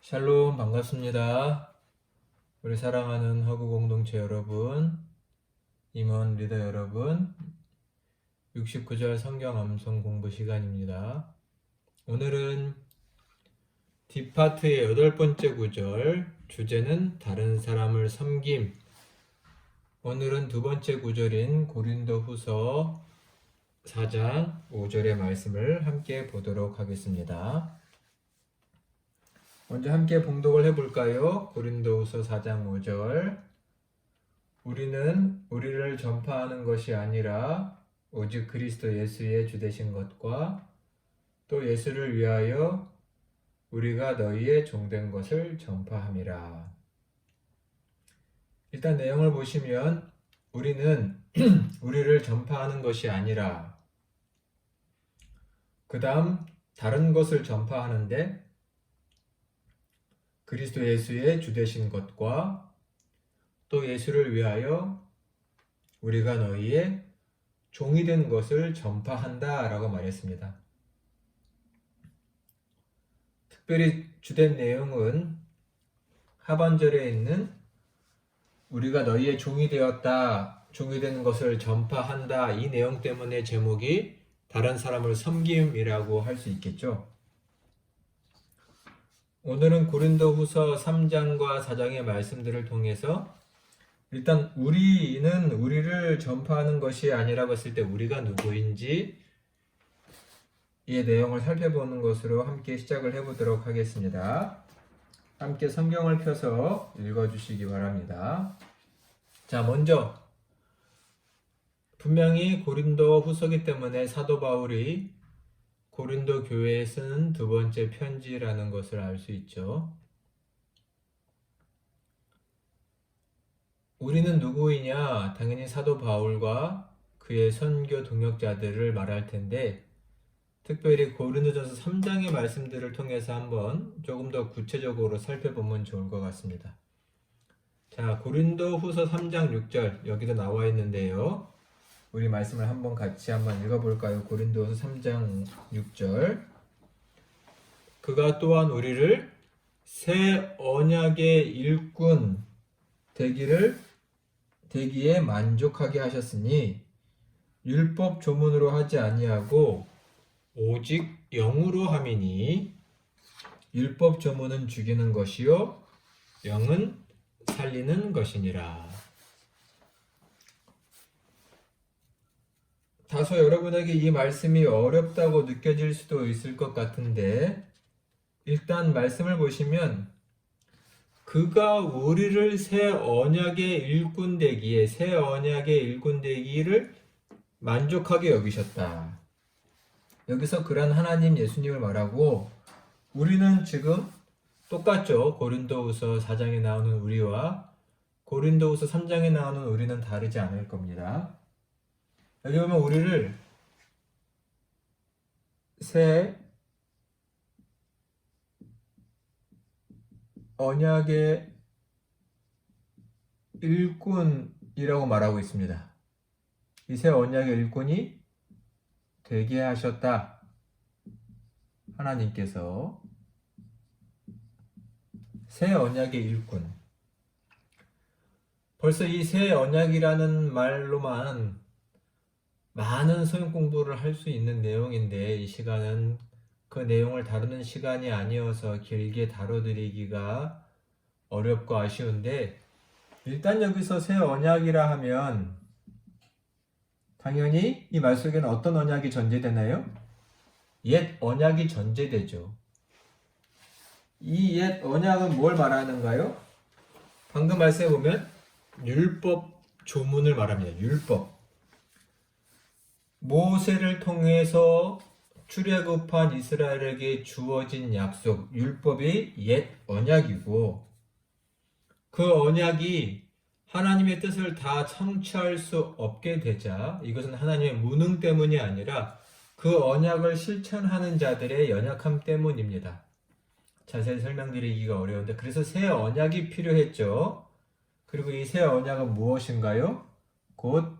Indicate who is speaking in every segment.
Speaker 1: 샬롬 반갑습니다. 우리 사랑하는 허구 공동체 여러분, 임원 리더 여러분, 69절 성경 암송 공부 시간입니다. 오늘은 뒷파트의 8번째 구절, 주제는 다른 사람을 섬김. 오늘은 두 번째 구절인 고린도후서 4장 5절의 말씀을 함께 보도록 하겠습니다. 먼저 함께 봉독을 해볼까요? 고린도후서 4장 5절. 우리는 우리를 전파하는 것이 아니라 오직 그리스도 예수의 주되신 것과 또 예수를 위하여 우리가 너희의 종된 것을 전파함이라. 일단 내용을 보시면 우리는 우리를 전파하는 것이 아니라 그 다음 다른 것을 전파하는데 그리스도 예수의 주되신 것과 또 예수를 위하여 우리가 너희의 종이 된 것을 전파한다 라고 말했습니다. 특별히 주된 내용은 하반절에 있는 우리가 너희의 종이 되었다, 종이 된 것을 전파한다, 이 내용 때문에 제목이 다른 사람을 섬김이라고 할 수 있겠죠. 오늘은 고린도후서 3장과 4장의 말씀들을 통해서 일단 우리는 우리를 전파하는 것이 아니라고 했을 때 우리가 누구인지 이 내용을 살펴보는 것으로 함께 시작을 해보도록 하겠습니다. 함께 성경을 펴서 읽어주시기 바랍니다. 자, 먼저 분명히 고린도 후서기 때문에 사도 바울이 고린도 교회에 쓰는 두 번째 편지라는 것을 알 수 있죠. 우리는 누구이냐? 당연히 사도 바울과 그의 선교 동역자들을 말할 텐데 특별히 고린도전서 3장의 말씀들을 통해서 한번 조금 더 구체적으로 살펴보면 좋을 것 같습니다. 자, 고린도후서 3장 6절 여기도 나와 있는데요. 우리 말씀을 같이 한번 읽어볼까요? 고린도후서 3장 6절. 그가 또한 우리를 새 언약의 일꾼 되기에 만족하게 하셨으니 율법 조문으로 하지 아니하고 오직 영으로 함이니 율법 조문은 죽이는 것이요 영은 살리는 것이니라. 다소 여러분에게 이 말씀이 어렵다고 느껴질 수도 있을 것 같은데 일단 말씀을 보시면 그가 우리를 새 언약의 일꾼 되기를 만족하게 여기셨다. 여기서 그런 하나님 예수님을 말하고 우리는 지금 똑같죠. 고린도후서 4장에 나오는 우리와 고린도후서 3장에 나오는 우리는 다르지 않을 겁니다. 여기 보면 우리를 새 언약의 일꾼이라고 말하고 있습니다. 이 새 언약의 일꾼이 되게 하셨다. 하나님께서 새 언약의 일꾼. 벌써 이 새 언약이라는 말로만 많은 성경 공부를 할 수 있는 내용인데 이 시간은 그 내용을 다루는 시간이 아니어서 길게 다뤄드리기가 어렵고 아쉬운데 일단 여기서 새 언약이라 하면 당연히 이 말 속에는 어떤 언약이 전제되나요? 옛 언약이 전제되죠. 이 옛 언약은 뭘 말하는가요? 방금 말씀해 보면 율법 조문을 말합니다. 율법. 모세를 통해서 출애굽한 이스라엘에게 주어진 약속, 율법이 옛 언약이고 그 언약이 하나님의 뜻을 다 성취할 수 없게 되자 이것은 하나님의 무능 때문이 아니라 그 언약을 실천하는 자들의 연약함 때문입니다. 자세히 설명드리기가 어려운데 그래서 새 언약이 필요했죠. 그리고 이 새 언약은 무엇인가요? 곧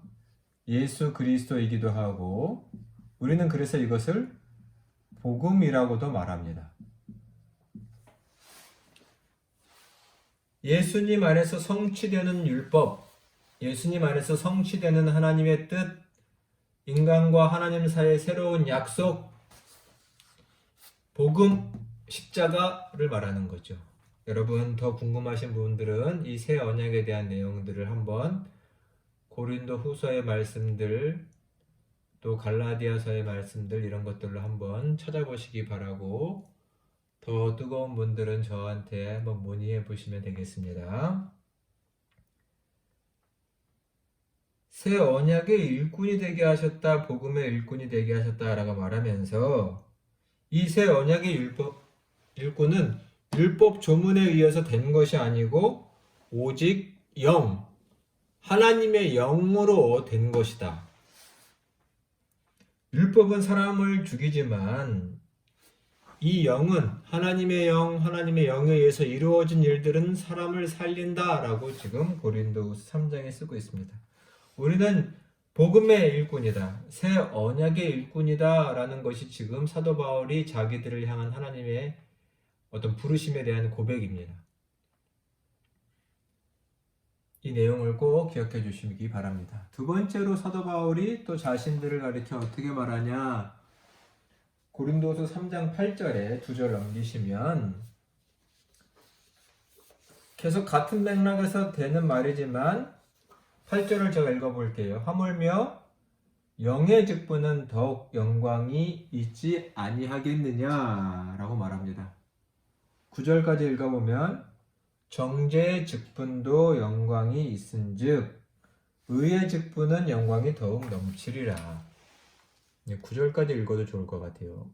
Speaker 1: 예수 그리스도이기도 하고 우리는 그래서 이것을 복음이라고도 말합니다. 예수님 안에서 성취되는 율법, 예수님 안에서 성취되는 하나님의 뜻, 인간과 하나님 사이의 새로운 약속, 복음, 십자가를 말하는 거죠. 여러분 더 궁금하신 분들은 이 새 언약에 대한 내용들을 한번 고린도 후서의 말씀들, 또 갈라디아서의 말씀들 이런 것들로 한번 찾아보시기 바라고, 더 뜨거운 분들은 저한테 한번 문의해 보시면 되겠습니다. 새 언약의 일꾼이 되게 하셨다, 복음의 일꾼이 되게 하셨다라고 말하면서 이 새 언약의 일꾼은 율법 조문에 의해서 된 것이 아니고 오직 하나님의 영으로 된 것이다. 율법은 사람을 죽이지만 이 영은 하나님의 영에 의해서 이루어진 일들은 사람을 살린다라고 지금 고린도후서 3장에 쓰고 있습니다. 우리는 복음의 일꾼이다, 새 언약의 일꾼이다라는 것이 지금 사도 바울이 자기들을 향한 하나님의 어떤 부르심에 대한 고백입니다. 이 내용을 꼭 기억해 주시기 바랍니다. 두 번째로 사도 바울이 또 자신들을 가리켜 어떻게 말하냐, 고린도서 3장 8절에 2절 넘기시면 계속 같은 맥락에서 되는 말이지만 8절을 제가 읽어볼게요. 하물며 영의 직분은 더욱 영광이 있지 아니하겠느냐 라고 말합니다. 9절까지 읽어보면 정죄의 직분도 영광이 있은즉 의의 직분은 영광이 더욱 넘치리라. 9절까지 읽어도 좋을 것 같아요.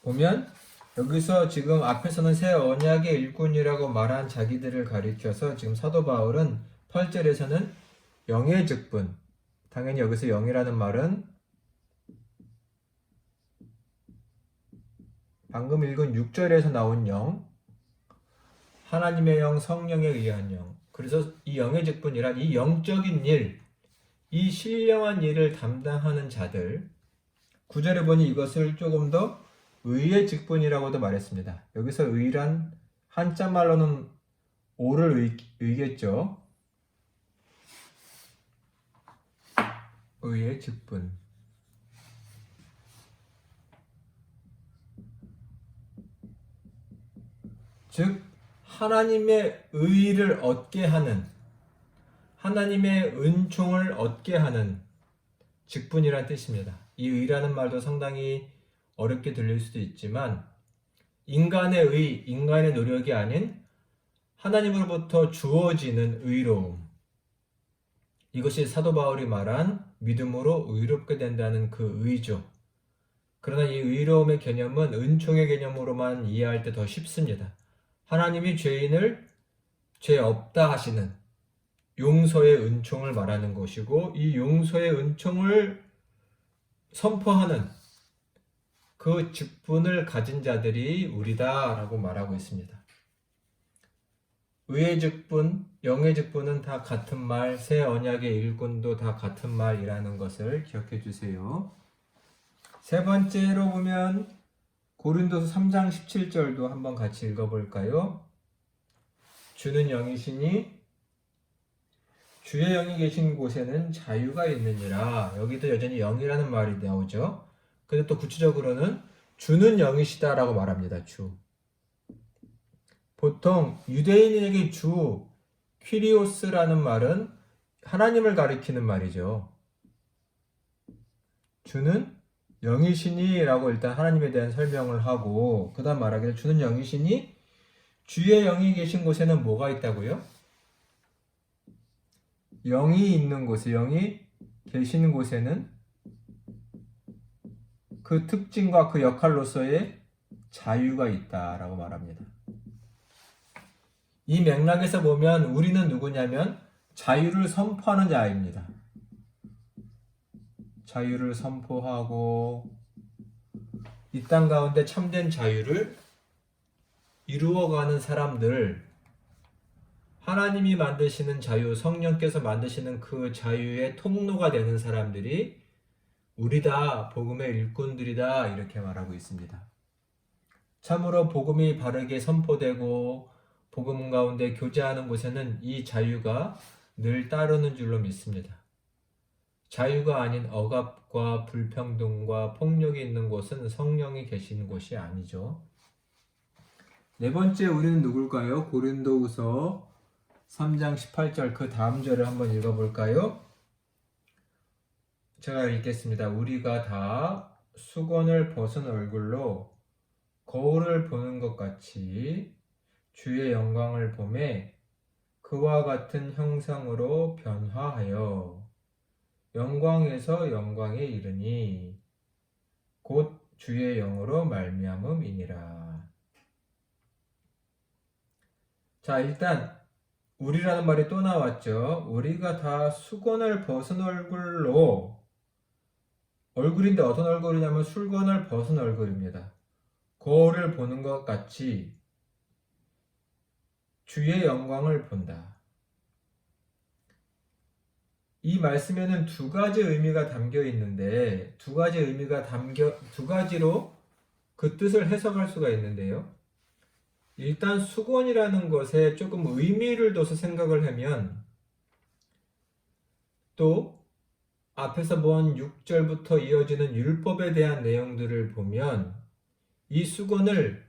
Speaker 1: 보면 여기서 지금 앞에서는 새 언약의 일꾼이라고 말한 자기들을 가리켜서 지금 사도 바울은 8절에서는 영의 직분, 당연히 여기서 영이라는 말은 방금 읽은 6절에서 나온 영, 하나님의 영, 성령에 의한 영, 그래서 이 영의 직분이란 이 영적인 일, 이 신령한 일을 담당하는 자들, 9절에 보니 이것을 조금 더 의의 직분이라고도 말했습니다. 여기서 의란 한자 말로는 오를 의겠죠. 의의 직분. 즉 하나님의 의를 얻게 하는, 하나님의 은총을 얻게 하는 직분이란 뜻입니다. 이 의라는 말도 상당히 어렵게 들릴 수도 있지만 인간의 의, 인간의 노력이 아닌 하나님으로부터 주어지는 의로움, 이것이 사도 바울이 말한 믿음으로 의롭게 된다는 그 의죠. 그러나 이 의로움의 개념은 은총의 개념으로만 이해할 때 더 쉽습니다. 하나님이 죄인을 죄 없다 하시는 용서의 은총을 말하는 것이고, 이 용서의 은총을 선포하는 그 직분을 가진 자들이 우리다라고 말하고 있습니다. 의의 직분, 영의 직분은 다 같은 말, 새 언약의 일꾼도 다 같은 말이라는 것을 기억해 주세요. 세 번째로 보면 고린도서 3장 17절도 한번 같이 읽어볼까요? 주는 영이시니 주의 영이 계신 곳에는 자유가 있느니라. 여기도 여전히 영이라는 말이 나오죠. 근데 또 구체적으로는 주는 영이시다라고 말합니다. 주. 보통 유대인에게 주, 퀴리오스라는 말은 하나님을 가리키는 말이죠. 주는 영이시니 라고 일단 하나님에 대한 설명을 하고, 그 다음 말하기를 주는 영이시니 주의 영이 계신 곳에는 뭐가 있다고요? 영이 있는 곳에, 영이 계시는 곳에는 그 특징과 그 역할로서의 자유가 있다라고 말합니다. 이 맥락에서 보면 우리는 누구냐면 자유를 선포하는 자입니다. 자유를 선포하고 이 땅 가운데 참된 자유를 이루어가는 사람들, 하나님이 만드시는 자유, 성령께서 만드시는 그 자유의 통로가 되는 사람들이 우리다, 복음의 일꾼들이다, 이렇게 말하고 있습니다. 참으로 복음이 바르게 선포되고 복음 가운데 교제하는 곳에는 이 자유가 늘 따르는 줄로 믿습니다. 자유가 아닌 억압과 불평등과 폭력이 있는 곳은 성령이 계신 곳이 아니죠. 네 번째 우리는 누굴까요? 고린도후서 3장 18절 그 다음 절을 한번 읽어볼까요? 제가 읽겠습니다. 우리가 다 수건을 벗은 얼굴로 거울을 보는 것 같이 주의 영광을 보매 그와 같은 형상으로 변화하여 영광에서 영광에 이르니 곧 주의 영으로 말미암음이니라. 자, 일단 우리라는 말이 또 나왔죠. 우리가 다 수건을 벗은 얼굴로, 얼굴인데 어떤 얼굴이냐면 수건을 벗은 얼굴입니다. 거울을 보는 것 같이 주의 영광을 본다. 이 말씀에는 두 가지 의미가 담겨 있는데 두 가지로 그 뜻을 해석할 수가 있는데요. 일단 수건이라는 것에 조금 의미를 둬서 생각을 하면 또 앞에서 본 6절부터 이어지는 율법에 대한 내용들을 보면 이 수건을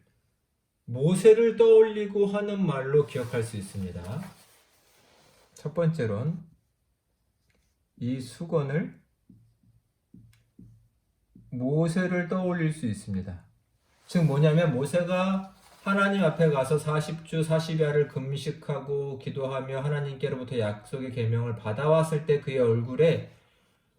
Speaker 1: 모세를 떠올리고 하는 말로 기억할 수 있습니다. 첫 번째로는 이 수건을 모세를 떠올릴 수 있습니다. 즉 뭐냐면 모세가 하나님 앞에 가서 40주 40야를 금식하고 기도하며 하나님께로부터 약속의 계명을 받아왔을 때 그의 얼굴에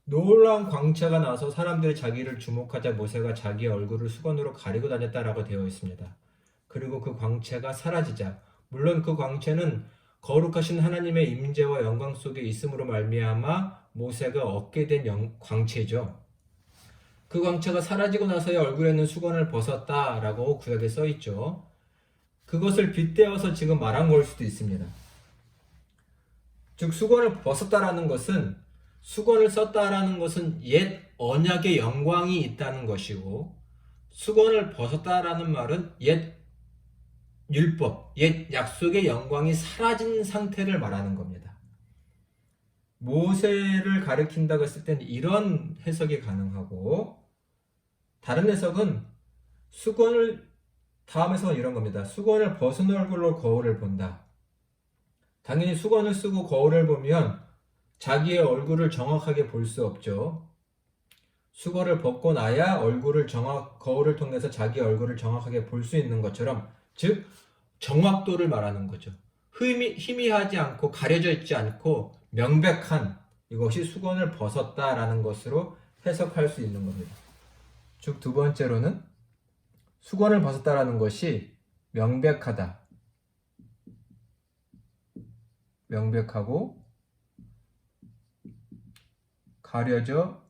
Speaker 1: 놀라운 광채가 나서 사람들이 자기를 주목하자 모세가 자기의 얼굴을 수건으로 가리고 다녔다라고 되어 있습니다. 그리고 그 광채가 사라지자, 물론 그 광채는 거룩하신 하나님의 임재와 영광 속에 있음으로 말미암아 모세가 얻게 된 광채죠. 그 광채가 사라지고 나서야 얼굴에 있는 수건을 벗었다라고 구약에 써 있죠. 그것을 빗대어서 지금 말한 걸 수도 있습니다. 즉 수건을 벗었다라는 것은, 수건을 썼다라는 것은 옛 언약의 영광이 있다는 것이고, 수건을 벗었다라는 말은 옛 율법, 옛 약속의 영광이 사라진 상태를 말하는 겁니다. 모세를 가리킨다고 했을 때는 이런 해석이 가능하고, 다른 해석은 다음 해석은 이런 겁니다. 수건을 벗은 얼굴로 거울을 본다. 당연히 수건을 쓰고 거울을 보면 자기의 얼굴을 정확하게 볼 수 없죠. 수건을 벗고 나야 거울을 통해서 자기 얼굴을 정확하게 볼 수 있는 것처럼, 즉 정확도를 말하는 거죠. 희미하지 않고 가려져 있지 않고 명백한, 이것이 수건을 벗었다라는 것으로 해석할 수 있는 겁니다. 즉 두 번째로는 수건을 벗었다라는 것이 명백하다, 명백하고 가려져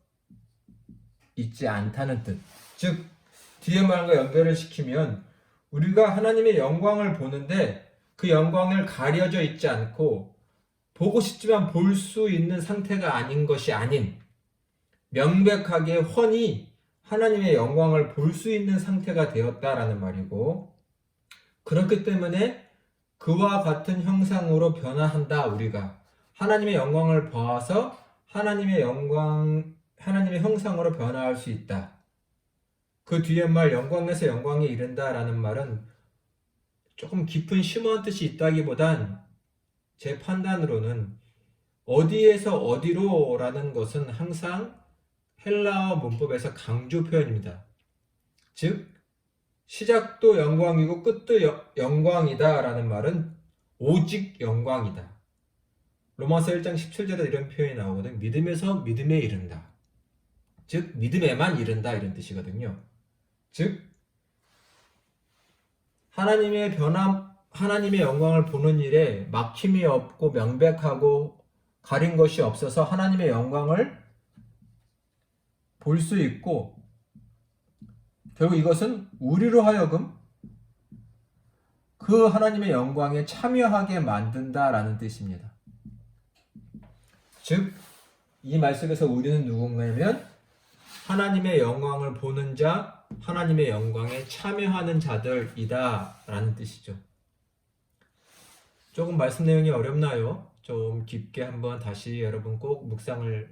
Speaker 1: 있지 않다는 뜻. 즉 뒤에 말과 연결을 시키면 우리가 하나님의 영광을 보는데 그 영광을 가려져 있지 않고 보고 싶지만 볼 수 있는 상태가 아닌 것이 아닌, 명백하게 훤히 하나님의 영광을 볼 수 있는 상태가 되었다라는 말이고, 그렇기 때문에 그와 같은 형상으로 변화한다. 우리가 하나님의 영광을 보아서 하나님의 형상으로 변화할 수 있다. 그 뒤에 말 영광에서 영광에 이른다라는 말은 조금 깊은 심오한 뜻이 있다기보단 제 판단으로는 어디에서 어디로라는 것은 항상 헬라어 문법에서 강조 표현입니다. 즉 시작도 영광이고 끝도 영광이다 라는 말은 오직 영광이다. 로마서 1장 17절에 이런 표현이 나오거든요. 믿음에서 믿음에 이른다. 즉 믿음에만 이른다, 이런 뜻이거든요. 즉 하나님의 영광을 보는 일에 막힘이 없고 명백하고 가린 것이 없어서 하나님의 영광을 볼 수 있고, 결국 이것은 우리로 하여금 그 하나님의 영광에 참여하게 만든다라는 뜻입니다. 즉 이 말씀에서 우리는 누군가냐면 하나님의 영광을 보는 자, 하나님의 영광에 참여하는 자들이다 라는 뜻이죠. 조금 말씀 내용이 어렵나요? 좀 깊게 한번 다시 여러분 꼭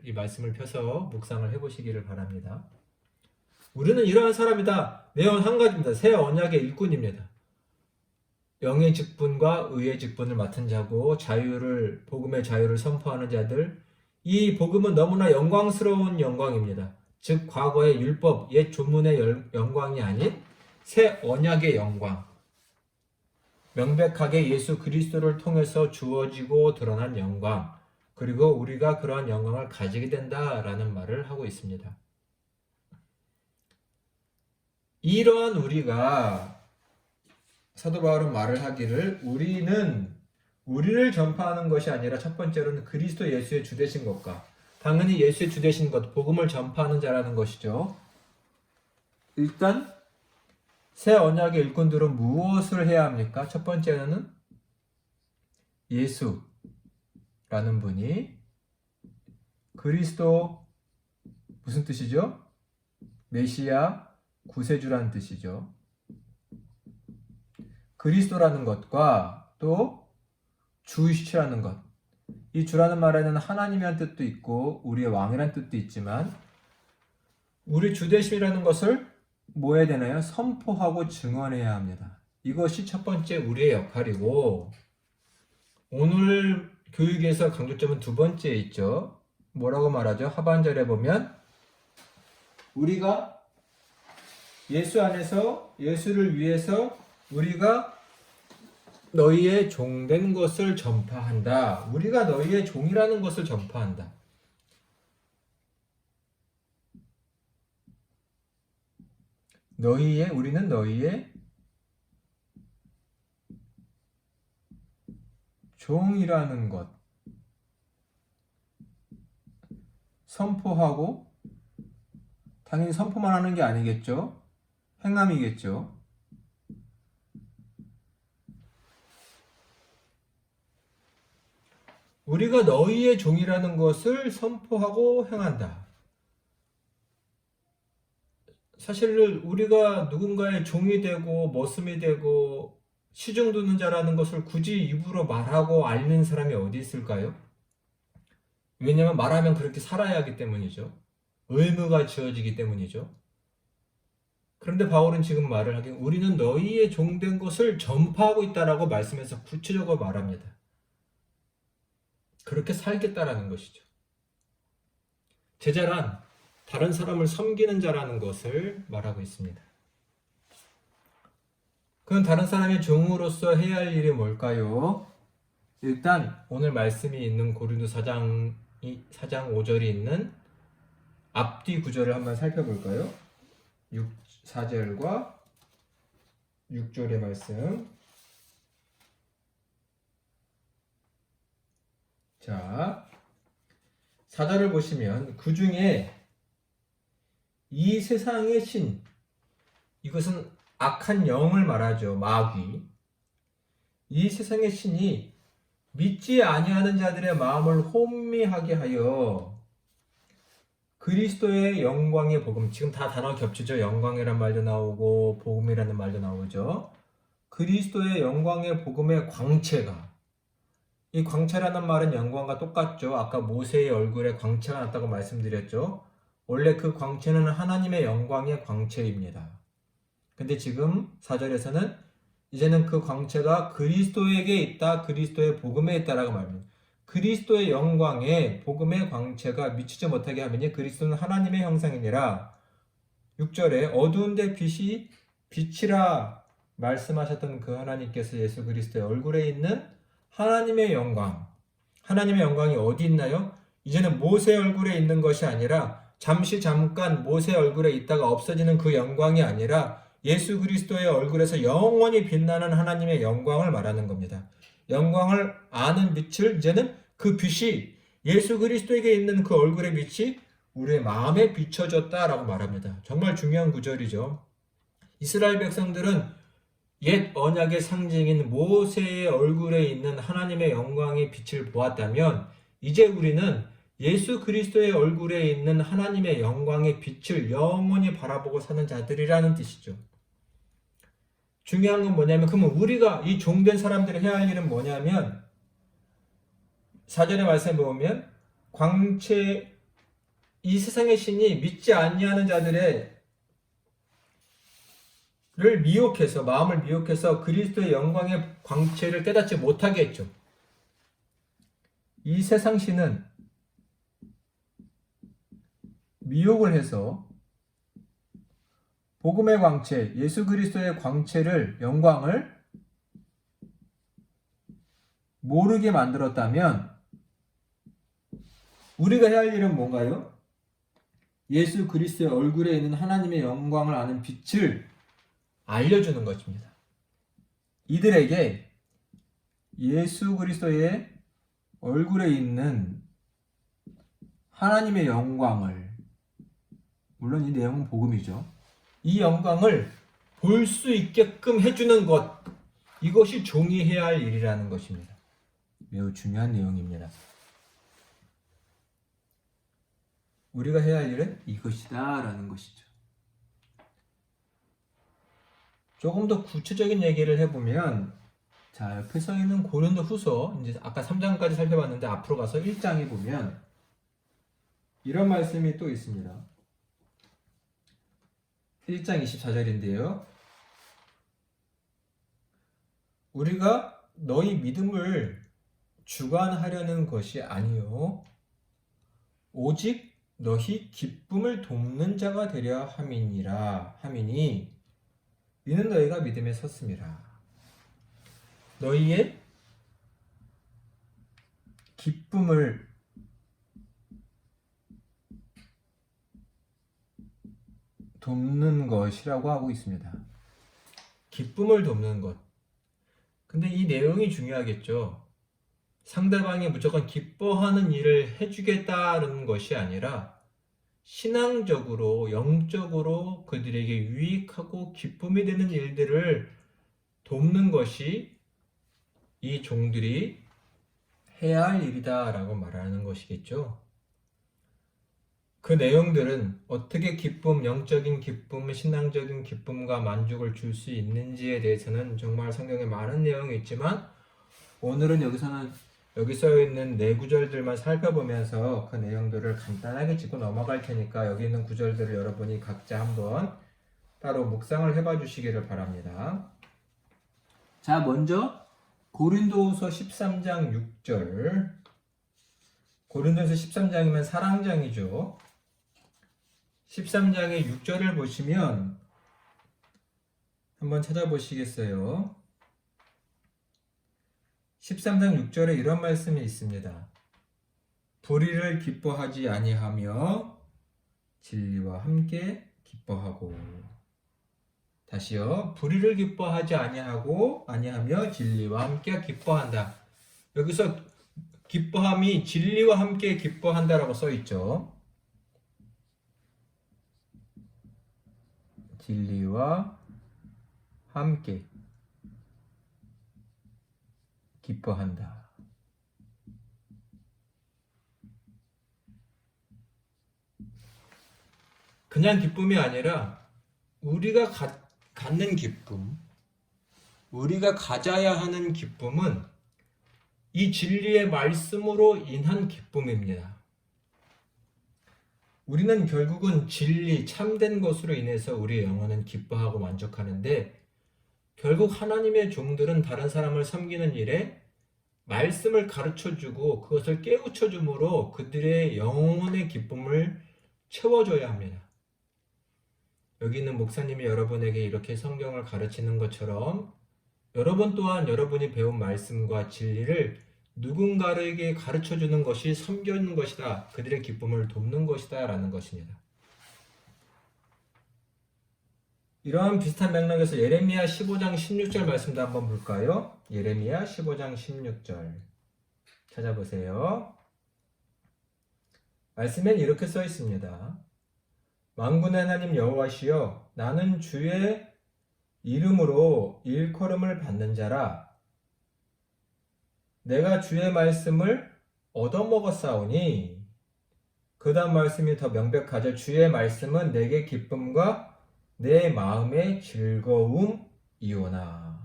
Speaker 1: 이 말씀을 펴서 묵상을 해보시기를 바랍니다. 우리는 이러한 사람이다. 내용 한 가지입니다. 새 언약의 일꾼입니다. 영의 직분과 의의 직분을 맡은 자고 복음의 자유를 선포하는 자들. 이 복음은 너무나 영광스러운 영광입니다. 즉 과거의 율법, 옛 조문의 영광이 아닌 새 언약의 영광. 명백하게 예수 그리스도를 통해서 주어지고 드러난 영광. 그리고 우리가 그러한 영광을 가지게 된다라는 말을 하고 있습니다. 이러한 우리가 사도 바울은 말을 하기를 우리를 전파하는 것이 아니라 첫 번째로는 그리스도 예수의 주되신 것과 당연히 예수의 주되신 것, 복음을 전파하는 자라는 것이죠. 일단 새 언약의 일꾼들은 무엇을 해야 합니까? 첫 번째는 예수라는 분이 그리스도 무슨 뜻이죠? 메시아 구세주라는 뜻이죠. 그리스도라는 것과 또 주이시라는 것. 이 주라는 말에는 하나님이란 뜻도 있고 우리의 왕이란 뜻도 있지만 우리 주되심이라는 것을 뭐 해야 되나요? 선포하고 증언해야 합니다. 이것이 첫 번째 우리의 역할이고 오늘 교육에서 강조점은 두 번째에 있죠. 뭐라고 말하죠? 하반절에 보면 우리가 예수 안에서 예수를 위해서 우리가 너희의 종된 것을 전파한다. 우리가 너희의 종이라는 것을 전파한다. 우리는 너희의 종이라는 것 선포하고 당연히 선포만 하는 게 아니겠죠. 행함이겠죠. 우리가 너희의 종이라는 것을 선포하고 행한다. 사실 우리가 누군가의 종이 되고 머슴이 되고 시중 두는 자라는 것을 굳이 입으로 말하고 알리는 사람이 어디 있을까요? 왜냐하면 말하면 그렇게 살아야 하기 때문이죠. 의무가 지어지기 때문이죠. 그런데 바울은 지금 말을 하긴 우리는 너희의 종된 것을 전파하고 있다라고 말씀해서 구체적으로 말합니다. 그렇게 살겠다라는 것이죠. 제자란 다른 사람을 섬기는 자라는 것을 말하고 있습니다. 그럼 다른 사람의 종으로서 해야 할 일이 뭘까요? 일단 오늘 말씀이 있는 고린도 4장 5절이 있는 앞뒤 구절을 한번 살펴볼까요? 4절과 6절의 말씀. 자, 4절을 보시면 그 중에 이 세상의 신, 이것은 악한 영을 말하죠. 마귀. 이 세상의 신이 믿지 아니하는 자들의 마음을 혼미하게 하여 그리스도의 영광의 복음, 지금 다 단어 겹치죠. 영광이라는 말도 나오고 복음이라는 말도 나오죠. 그리스도의 영광의 복음의 광채가, 이 광채라는 말은 영광과 똑같죠. 아까 모세의 얼굴에 광채가 났다고 말씀드렸죠. 원래 그 광채는 하나님의 영광의 광채입니다. 근데 지금 4절에서는 이제는 그 광채가 그리스도에게 있다, 그리스도의 복음에 있다라고 말합니다. 그리스도의 영광에 복음의 광채가 미치지 못하게 하면요, 그리스도는 하나님의 형상이니라. 6절에 어두운데 빛이라 말씀하셨던 그 하나님께서 예수 그리스도의 얼굴에 있는 하나님의 영광. 하나님의 영광이 어디 있나요? 이제는 모세 얼굴에 있는 것이 아니라 잠깐 모세 얼굴에 있다가 없어지는 그 영광이 아니라 예수 그리스도의 얼굴에서 영원히 빛나는 하나님의 영광을 말하는 겁니다. 영광을 아는 빛을 이제는 그 빛이 예수 그리스도에게 있는 그 얼굴의 빛이 우리의 마음에 비춰졌다라고 말합니다. 정말 중요한 구절이죠. 이스라엘 백성들은 옛 언약의 상징인 모세의 얼굴에 있는 하나님의 영광의 빛을 보았다면 이제 우리는 예수 그리스도의 얼굴에 있는 하나님의 영광의 빛을 영원히 바라보고 사는 자들이라는 뜻이죠. 중요한 건 뭐냐면, 그러면 우리가 이 종된 사람들이 해야 할 일은 뭐냐면, 사전의 말씀에 보면 광채, 이 세상의 신이 믿지 아니하는 자들의 를 미혹해서, 마음을 미혹해서 그리스도의 영광의 광채를 깨닫지 못하게 했죠. 이 세상 신은 미혹을 해서 복음의 광채, 예수 그리스도의 광채를, 영광을 모르게 만들었다면 우리가 해야 할 일은 뭔가요? 예수 그리스도의 얼굴에 있는 하나님의 영광을 아는 빛을 알려주는 것입니다. 이들에게 예수 그리스도의 얼굴에 있는 하나님의 영광을, 물론 이 내용은 복음이죠. 이 영광을 볼 수 있게끔 해주는 것, 이것이 종이 해야 할 일이라는 것입니다. 매우 중요한 내용입니다. 우리가 해야 할 일은 이것이다 라는 것이죠. 조금 더 구체적인 얘기를 해보면, 자, 옆에 써 있는 고린도후서, 이제 아까 3장까지 살펴봤는데 앞으로 가서 1장에 보면 이런 말씀이 또 있습니다. 1장 24절인데요. 우리가 너희 믿음을 주관하려는 것이 아니요 오직 너희 기쁨을 돕는 자가 되려 함이니라 하미니 이는 너희가 믿음에 섰음이라. 너희의 기쁨을 돕는 것이라고 하고 있습니다. 기쁨을 돕는 것. 근데 이 내용이 중요하겠죠. 상대방이 무조건 기뻐하는 일을 해주겠다는 것이 아니라 신앙적으로, 영적으로 그들에게 유익하고 기쁨이 되는 일들을 돕는 것이 이 종들이 해야 할 일이다 라고 말하는 것이겠죠. 그 내용들은 어떻게 기쁨, 영적인 기쁨, 신앙적인 기쁨과 만족을 줄 수 있는지에 대해서는 정말 성경에 많은 내용이 있지만 오늘은 여기 써 있는 네 구절들만 살펴보면서 그 내용들을 간단하게 짚고 넘어갈 테니까 여기 있는 구절들을 여러분이 각자 한번 따로 묵상을 해봐 주시기를 바랍니다. 자, 먼저 고린도후서 13장 6절. 고린도후서 13장이면 사랑장이죠. 13장의 6절을 보시면 한번 찾아보시겠어요? 13장 6절에 이런 말씀이 있습니다. 불의를 기뻐하지 아니하며 진리와 함께 기뻐하고. 다시요. 불의를 기뻐하지 아니하며 진리와 함께 기뻐한다. 여기서 기뻐함이 진리와 함께 기뻐한다라고 써 있죠. 진리와 함께 기뻐한다. 그냥 기쁨이 아니라 우리가 갖는 기쁨, 우리가 가져야 하는 기쁨은 이 진리의 말씀으로 인한 기쁨입니다. 우리는 결국은 진리, 참된 것으로 인해서 우리의 영혼은 기뻐하고 만족하는데 결국 하나님의 종들은 다른 사람을 섬기는 일에 말씀을 가르쳐주고 그것을 깨우쳐줌으로 그들의 영혼의 기쁨을 채워줘야 합니다. 여기 있는 목사님이 여러분에게 이렇게 성경을 가르치는 것처럼 여러분 또한 여러분이 배운 말씀과 진리를 누군가에게 가르쳐주는 것이 섬기는 것이다. 그들의 기쁨을 돕는 것이다. 라는 것입니다. 이러한 비슷한 맥락에서 예레미야 15장 16절 말씀도 한번 볼까요? 예레미야 15장 16절 찾아보세요. 말씀엔 이렇게 써 있습니다. 만군의 하나님 여호와시여 나는 주의 이름으로 일컬음을 받는 자라. 내가 주의 말씀을 얻어먹었사오니. 그 다음 말씀이 더 명백하죠. 주의 말씀은 내게 기쁨과 내 마음의 즐거움이라 이오나.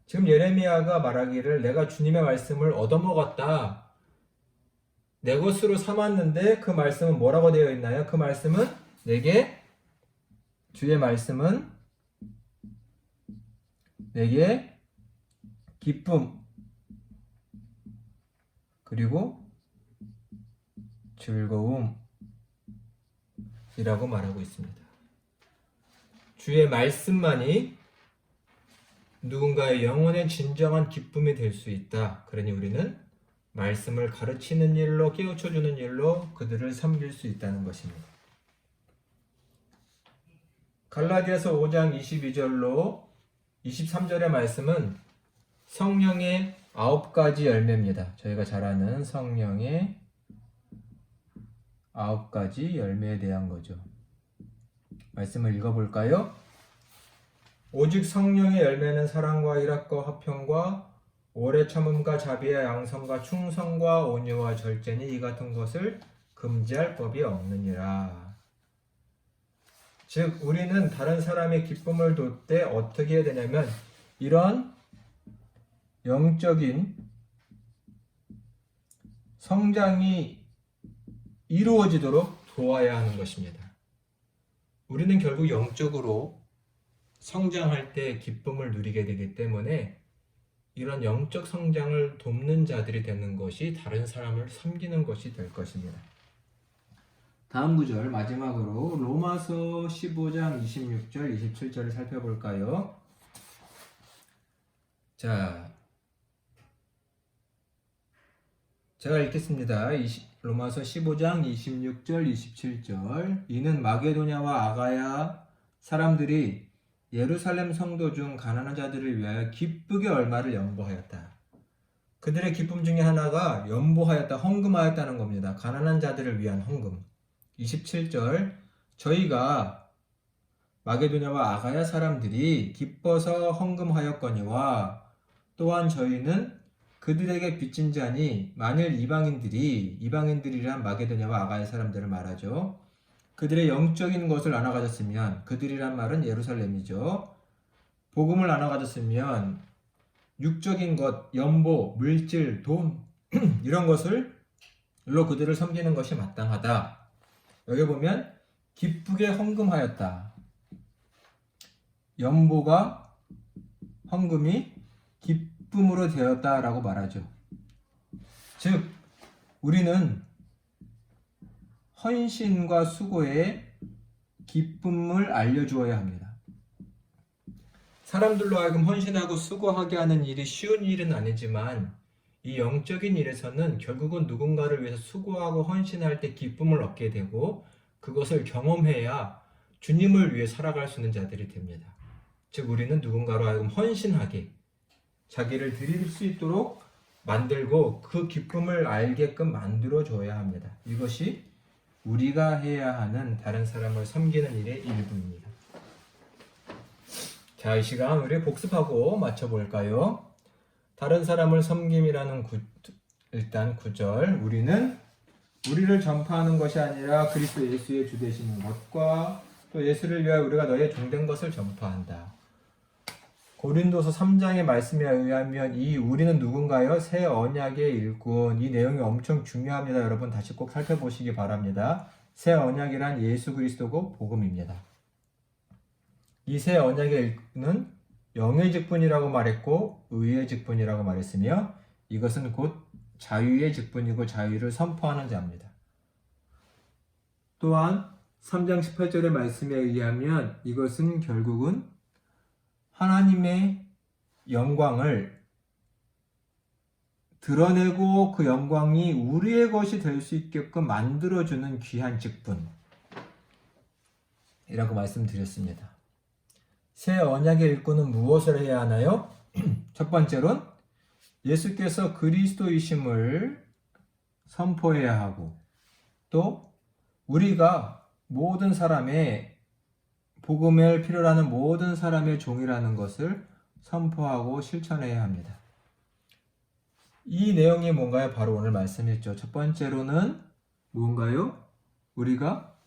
Speaker 1: 지금 예레미야가 말하기를 내가 주님의 말씀을 얻어먹었다, 내 것으로 삼았는데 그 말씀은 뭐라고 되어 있나요? 그 말씀은 내게, 주의 말씀은 내게 기쁨 그리고 즐거움이라고 말하고 있습니다. 주의 말씀만이 누군가의 영혼의 진정한 기쁨이 될 수 있다. 그러니 우리는 말씀을 가르치는 일로, 깨우쳐주는 일로 그들을 섬길 수 있다는 것입니다. 갈라디아서 5장 22절로 23절의 말씀은 성령의 9가지 열매입니다. 저희가 잘 아는 성령의 9가지 열매에 대한 거죠. 말씀을 읽어볼까요? 오직 성령의 열매는 사랑과 희락과 화평과 오래 참음과 자비와 양선과 충성과 온유와 절제니 이 같은 것을 금지할 법이 없느니라. 즉 우리는 다른 사람의 기쁨을 돕 때 어떻게 해야 되냐면 이런 영적인 성장이 이루어지도록 도와야 하는 것입니다. 우리는 결국 영적으로 성장할 때 기쁨을 누리게 되기 때문에 이런 영적 성장을 돕는 자들이 되는 것이 다른 사람을 섬기는 것이 될 것입니다. 다음 구절 마지막으로 로마서 15장 26절 27절을 살펴볼까요? 자, 제가 읽겠습니다. 로마서 15장 26절 27절. 이는 마게도냐와 아가야 사람들이 예루살렘 성도 중 가난한 자들을 위하여 기쁘게 얼마를 연보하였다. 그들의 기쁨 중에 하나가 연보하였다, 헌금하였다는 겁니다. 가난한 자들을 위한 헌금. 27절. 저희가 마게도냐와 아가야 사람들이 기뻐서 헌금하였거니와 또한 저희는 그들에게 빚진 자니 만일 이방인들이란 마게도냐와 아가야 사람들을 말하죠. 그들의 영적인 것을 나눠가졌으면, 그들이란 말은 예루살렘이죠. 복음을 나눠가졌으면 육적인 것, 연보, 물질, 돈 이런 것을로 그들을 섬기는 것이 마땅하다. 여기 보면 기쁘게 헌금하였다. 연보가, 헌금이 기쁨으로 되었다라고 말하죠. 즉 우리는 헌신과 수고의 기쁨을 알려주어야 합니다. 사람들로 하여금 헌신하고 수고하게 하는 일이 쉬운 일은 아니지만 이 영적인 일에서는 결국은 누군가를 위해서 수고하고 헌신할 때 기쁨을 얻게 되고 그것을 경험해야 주님을 위해 살아갈 수 있는 자들이 됩니다. 즉 우리는 누군가로 하여금 헌신하게 자기를 드릴 수 있도록 만들고 그 기쁨을 알게끔 만들어줘야 합니다. 이것이 우리가 해야 하는 다른 사람을 섬기는 일의 일부입니다. 자, 이 시간 우리 복습하고 맞춰볼까요? 다른 사람을 섬김이라는 일단 9절. 우리는 우리를 전파하는 것이 아니라 그리스도 예수의 주 되시는 것과 또 예수를 위하여 우리가 너의 종된 것을 전파한다. 고린도서 3장의 말씀에 의하면 이 우리는 누군가요? 새 언약의 일꾼. 이 내용이 엄청 중요합니다. 여러분 다시 꼭 살펴보시기 바랍니다. 새 언약이란 예수 그리스도고 복음입니다. 이 새 언약의 일꾼은 영의 직분이라고 말했고 의의 직분이라고 말했으며 이것은 곧 자유의 직분이고 자유를 선포하는 자입니다. 또한 3장 18절의 말씀에 의하면 이것은 결국은 하나님의 영광을 드러내고 그 영광이 우리의 것이 될 수 있게끔 만들어주는 귀한 직분이라고 말씀드렸습니다. 새 언약의 일꾼은 무엇을 해야 하나요? 첫 번째로는 예수께서 그리스도이심을 선포해야 하고 또 우리가 모든 사람의 복음을 필요로 하는 모든 사람의 종이라는 것을 선포하고 실천해야 합니다. 이 내용이 뭔가요? 바로 오늘 말씀했죠. 첫 번째로는 뭔가요? 우리가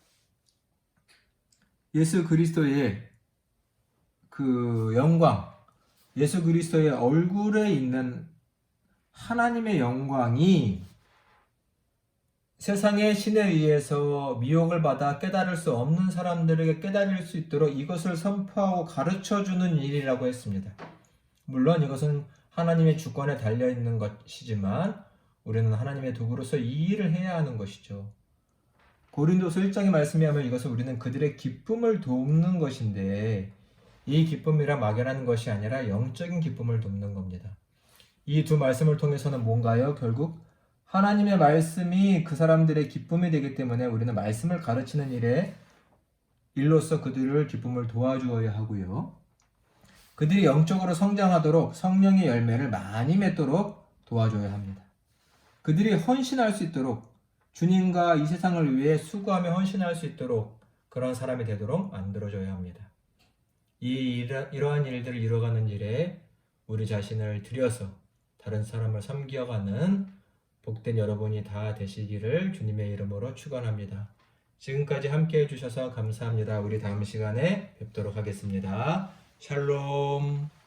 Speaker 1: 예수 그리스도의 그 영광, 예수 그리스도의 얼굴에 있는 하나님의 영광이 세상의 신에 의해서 미혹을 받아 깨달을 수 없는 사람들에게 깨달을 수 있도록 이것을 선포하고 가르쳐주는 일이라고 했습니다. 물론 이것은 하나님의 주권에 달려있는 것이지만 우리는 하나님의 도구로서 이 일을 해야 하는 것이죠. 고린도서 1장의 말씀에 하면 이것은 우리는 그들의 기쁨을 돕는 것인데 이 기쁨이라 막연한 것이 아니라 영적인 기쁨을 돕는 겁니다. 이 두 말씀을 통해서는 뭔가요? 결국 하나님의 말씀이 그 사람들의 기쁨이 되기 때문에 우리는 말씀을 가르치는 일로서 그들을 기쁨을 도와주어야 하고요. 그들이 영적으로 성장하도록 성령의 열매를 많이 맺도록 도와줘야 합니다. 그들이 헌신할 수 있도록 주님과 이 세상을 위해 수고하며 헌신할 수 있도록 그런 사람이 되도록 만들어줘야 합니다. 이러한 일들을 이뤄가는 일에 우리 자신을 들여서 다른 사람을 섬겨가는 복된 여러분이 다 되시기를 주님의 이름으로 축원합니다. 지금까지 함께 해주셔서 감사합니다. 우리 다음 시간에 뵙도록 하겠습니다. 샬롬.